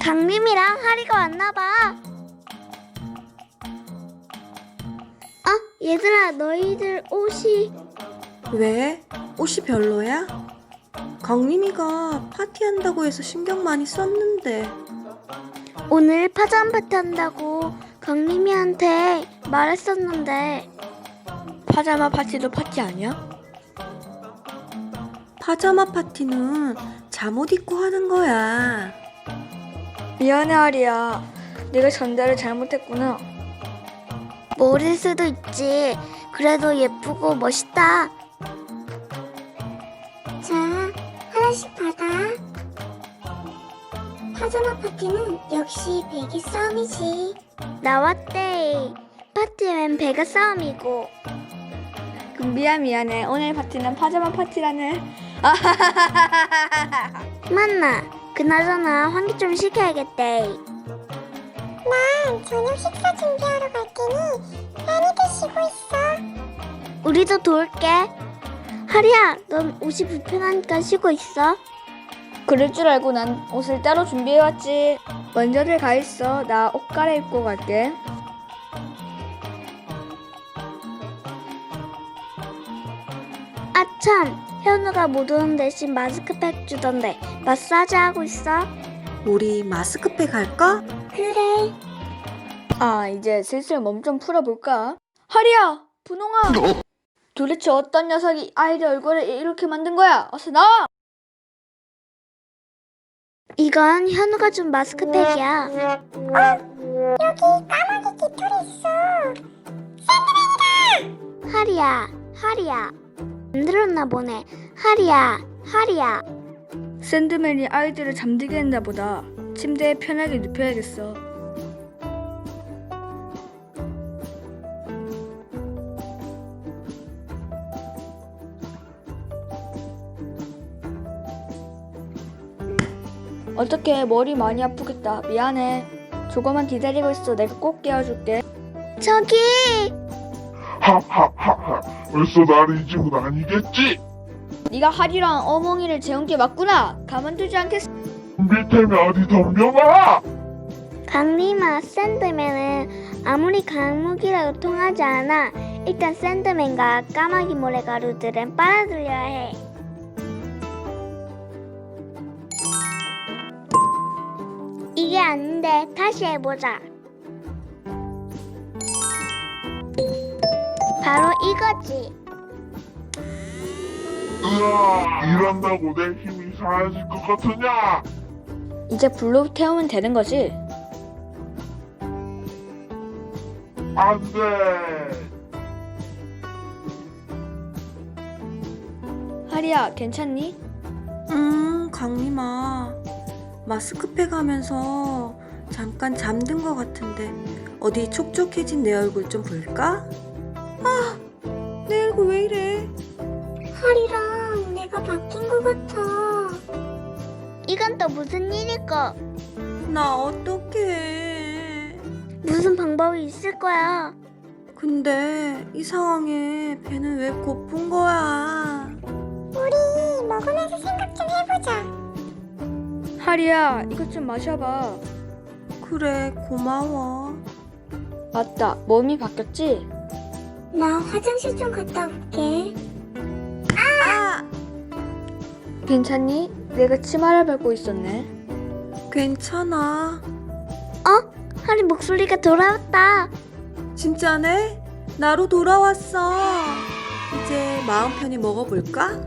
강림이랑 하리가 왔나봐. 얘들아, 너희들 옷이... 왜? 옷이 별로야? 강림이가 파티한다고 해서 신경 많이 썼는데. 오늘 파자마 파티 한다고 강림이한테 말했었는데. 파자마 파티도 파티 아니야? 파자마 파티는 잠옷 입고 하는 거야. 미안해 하리야, 내가 전달을 잘못했구나. 모를 수도 있지. 그래도 예쁘고 멋있다. 자, 하나씩 받아. 파자마 파티는 역시 베개 싸움이지. 나왔대. 파티엔 베개 싸움이고. 금비야 미안해, 오늘 파티는 파자마 파티라네. 맞나? 그나저나 환기 좀 시켜야겠대. 난 저녁 식사 준비하러 갈 테니 많이 드시고 있어. 우리도 도울게. 하리야, 넌 옷이 불편하니까 쉬고 있어. 그럴 줄 알고 난 옷을 따로 준비해왔지. 먼저들 가 있어. 나 옷 갈아입고 갈게. 아참, 현우가 못 오는 대신 마스크팩 주던데 마사지 하고 있어? 우리 마스크팩 할까? 그래. 이제 슬슬 몸 좀 풀어볼까? 하리야, 분홍아, 도대체 어떤 녀석이 아이들 얼굴을 이렇게 만든 거야? 어서 나와! 이건 현우가 준 마스크팩이야. 여기 까마귀 깃털이 있어. 샌드맨이다. 하리야. 만들었나 보네. 하리야. 샌드맨이 아이들을 잠들게 했나 보다. 침대에 편하게 눕혀야겠어. 어떡해, 머리 많이 아프겠다. 미안해. 조금만 기다리고 있어. 내가 꼭 깨워줄게. 저기. 하하하하, 벌써 나를 잊은 건 아니겠지? 네가 하리랑 어몽이를 재운 게 맞구나. 가만두지 않겠어. 밑에면 어디 덤벼봐! 강림아, 샌드맨은 아무리 강목이라도 통하지 않아. 일단 샌드맨과 까마귀 모래가루들은 빨아들여야 해. 이게 아닌데 다시 해보자. 바로 이거지. 으아, 이런다고 내 힘이 사라질 것 같으냐? 이제 불로 태우면 되는 거지? 안 돼! 하리야, 괜찮니? 강림아. 마스크팩 하면서 잠깐 잠든 것 같은데 어디 촉촉해진 내 얼굴 좀 볼까? 내 얼굴 왜 이래? 하리랑 내가 바뀐 것 같아. 이건 또 무슨 일일까? 나 어떡해. 무슨 방법이 있을 거야. 근데 이 상황에 배는 왜 고픈 거야? 우리 먹으면서 생각 좀 해보자. 하리야, 이것 좀 마셔봐. 그래, 고마워. 맞다, 몸이 바뀌었지? 나 화장실 좀 갔다 올게. 괜찮니? 내가 치마를 밟고 있었네. 괜찮아. 하리 목소리가 돌아왔다. 진짜네? 나로 돌아왔어. 이제 마음 편히 먹어볼까?